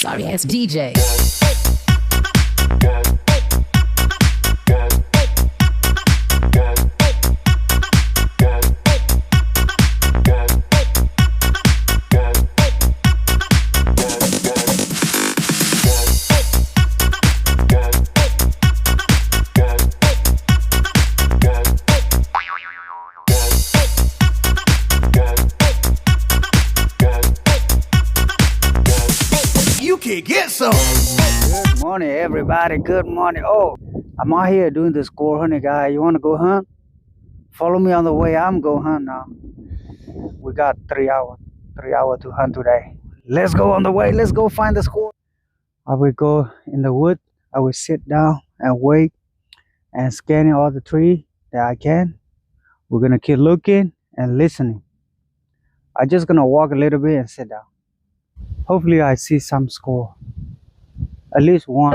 sorry ass DJ. Get some. Good morning, everybody. Good morning. Oh, I'm out here doing the squirrel hunting, guy. You want to go hunt? Follow me on the way. I'm going hunt now. We got 3 hours to hunt today. Let's go on the way. Let's go find the squirrel. I will go in the wood. I will sit down and wait and scanning all the trees that I can. We're gonna keep looking and listening. I'm just gonna walk a little bit and sit down. Hopefully I see some squirrel. At least one.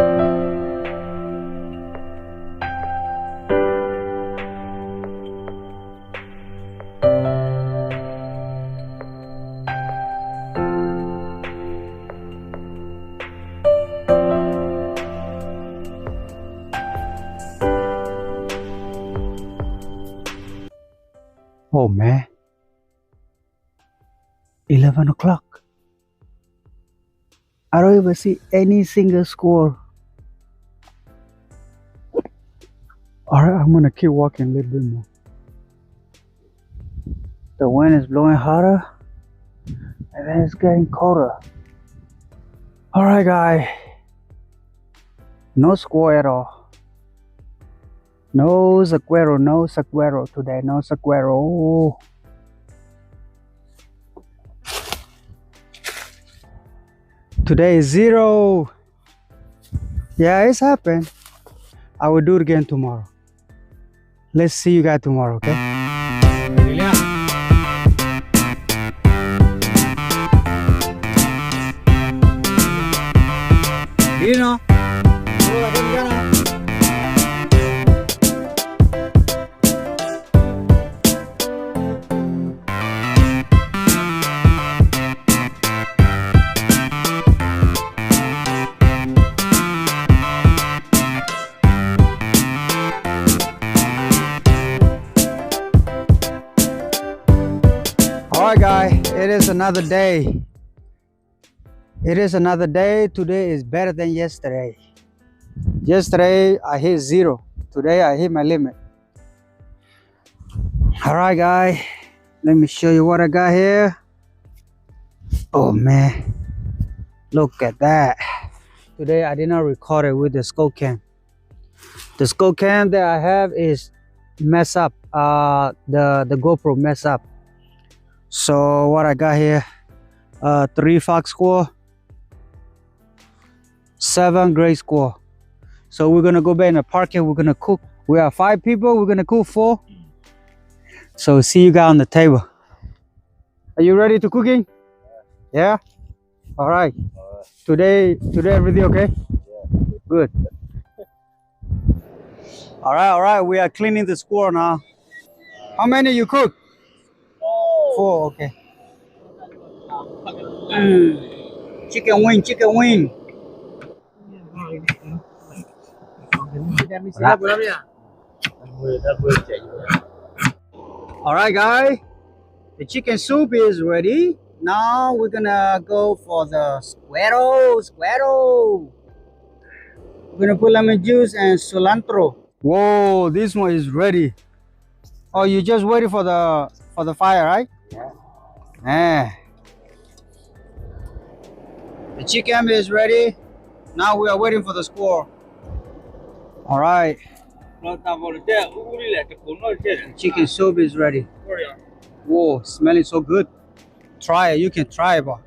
Oh man, 11 o'clock. I don't even see any single squirrel. Alright, I'm gonna keep walking a little bit more. The wind is blowing harder and then it's getting colder. Alright guys, no squirrel at all. No squirrel today, no squirrel. Today is 0. Yeah, it's happened. I will do it again tomorrow. Let's see you guys tomorrow, okay? You know. Alright guys, it is another day. Today is better than yesterday. Yesterday I hit 0. Today I hit my limit. Alright guys, let me show you what I got here. Oh man, look at that. Today I did not record it with the scope cam. The scope cam that I have is messed up. The GoPro messed up. So what I got here, 3 fox squirrel, 7 gray squirrel. So we're gonna go back in the park and we're gonna cook. We are 5 people, we're gonna cook 4. So see you guys on the table. Are you ready to cooking? Yeah? Alright. Today everything okay? Yeah. Good. Alright, we are cleaning the squirrel now. How many you cook? 4, okay. Chicken wing. Alright guys, the chicken soup is ready. Now we're gonna go for the squirrel. We're gonna put lemon juice and cilantro. Whoa, this one is ready. Oh, you just waiting for the fire, right? Yeah. The chicken is ready. Now we are waiting for the squirrel. All right. The chicken soup is ready. Whoa, smelling so good. Try it. You can try it, boy.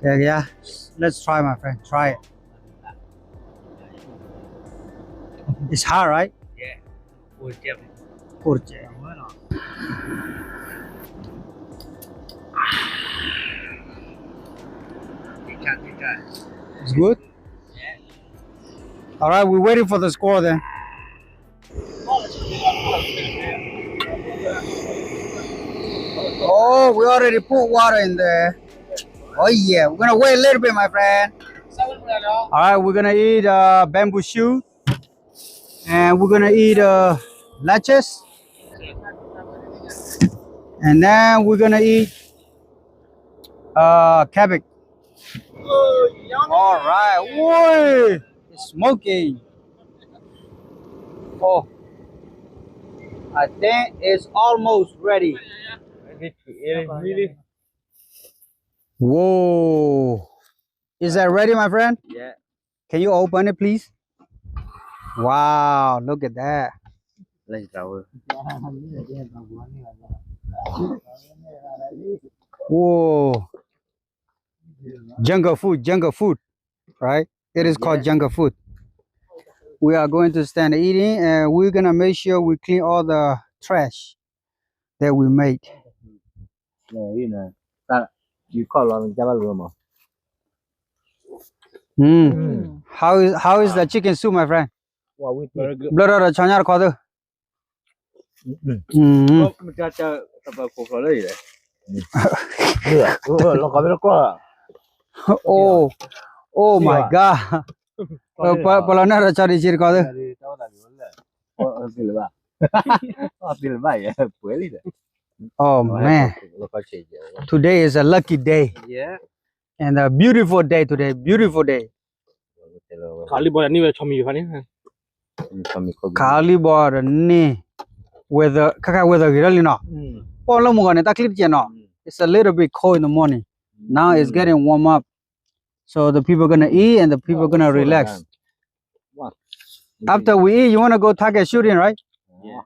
Yeah. Let's try, my friend. Try it. It's hot, right? Yeah. It's good? Yeah. All right, we're waiting for the squirrel then. Oh, we already put water in there. Oh yeah, we're gonna wait a little bit, my friend. All right, we're gonna eat bamboo shoot, and we're gonna eat leches, and then we're gonna eat cabbage. All right, whoa, it's smoking. Oh, I think it's almost ready. Whoa, is that ready, my friend? Yeah. Can you open it, please? Wow, look at that. Let's go. Whoa, jungle food, right? It is called jungle food. We are going to stand eating, and we're gonna make sure we clean all the trash that we made. You call on Java room. How is the chicken soup, my friend? Very good. Blood or chanyar kodu. Oh, oh my God. Palana chari chir kodu. Oh man, today is a lucky day. Yeah. And a beautiful day today. Beautiful day. Kali boy anyway chomi hani. Kali boy ni weather kaka weather girl no. Polo mo gane taklip no. It's a little bit cold in the morning. Now it's getting warm up. So the people gonna eat and the people gonna relax. After we eat, you wanna go target shooting, right? Yeah.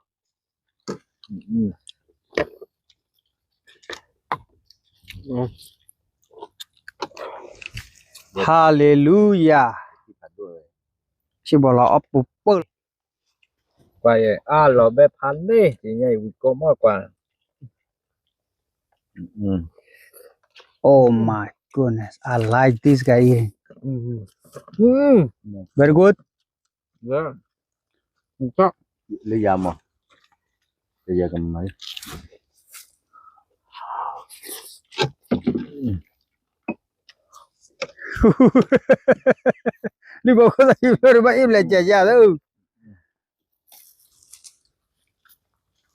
Hallelujah. She bola up pupul. Vậy lò bếp hắn đi thì nhảy có mỗi quả. Oh my goodness, I like this guy eating. Very good. Yeah. Có. Lý do mà. Lý do cầm mấy. Đi bộ có gì mà im lại chả chả đâu.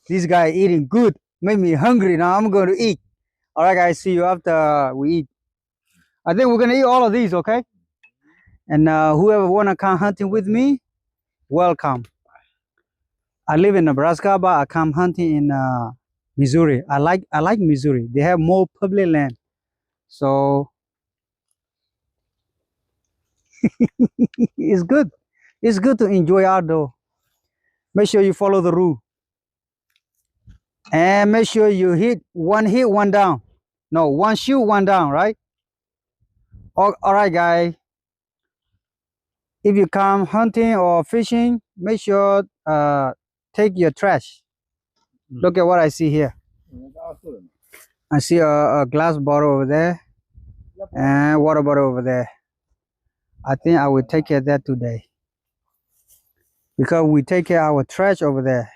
This guy eating good, made me hungry. Now I'm going to eat. All right, guys, see you after we eat. I think we're gonna eat all of these, okay? And whoever wanna come hunting with me, welcome. I live in Nebraska, but I come hunting in Missouri. I like Missouri. They have more public land, so it's good. It's good to enjoy outdoor. Make sure you follow the rule, and make sure you hit, one down. No, one shoot, one down, right? All right, guys. If you come hunting or fishing, make sure take your trash. Look at what I see here. I see a glass bottle over there and water bottle over there. I think I will take care of that today because we take care of our trash over there.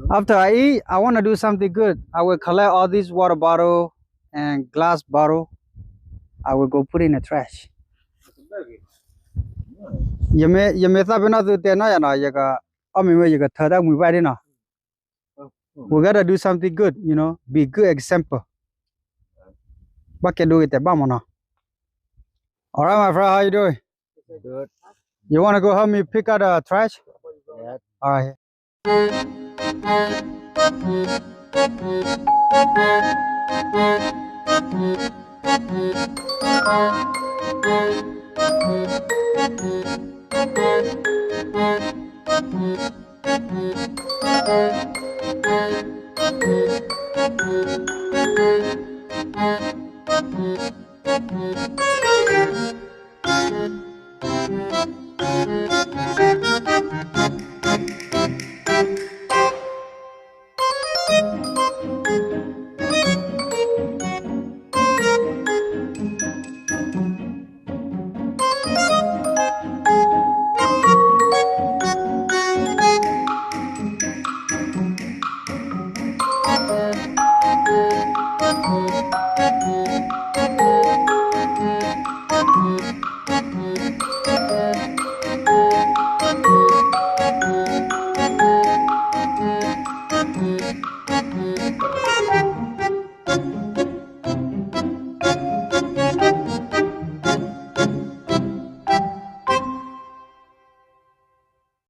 After I eat, I want to do something good. I will collect all these water bottle and glass bottle. I will go put in the trash. You may thought not to tell no, you know, you got. I mean, you got third we buy it now. We gotta do something good, you know. Be good example. What can do with the bomb or not? All right, my friend, how you doing? Good. You wanna go help me pick out the trash? Yeah. All right.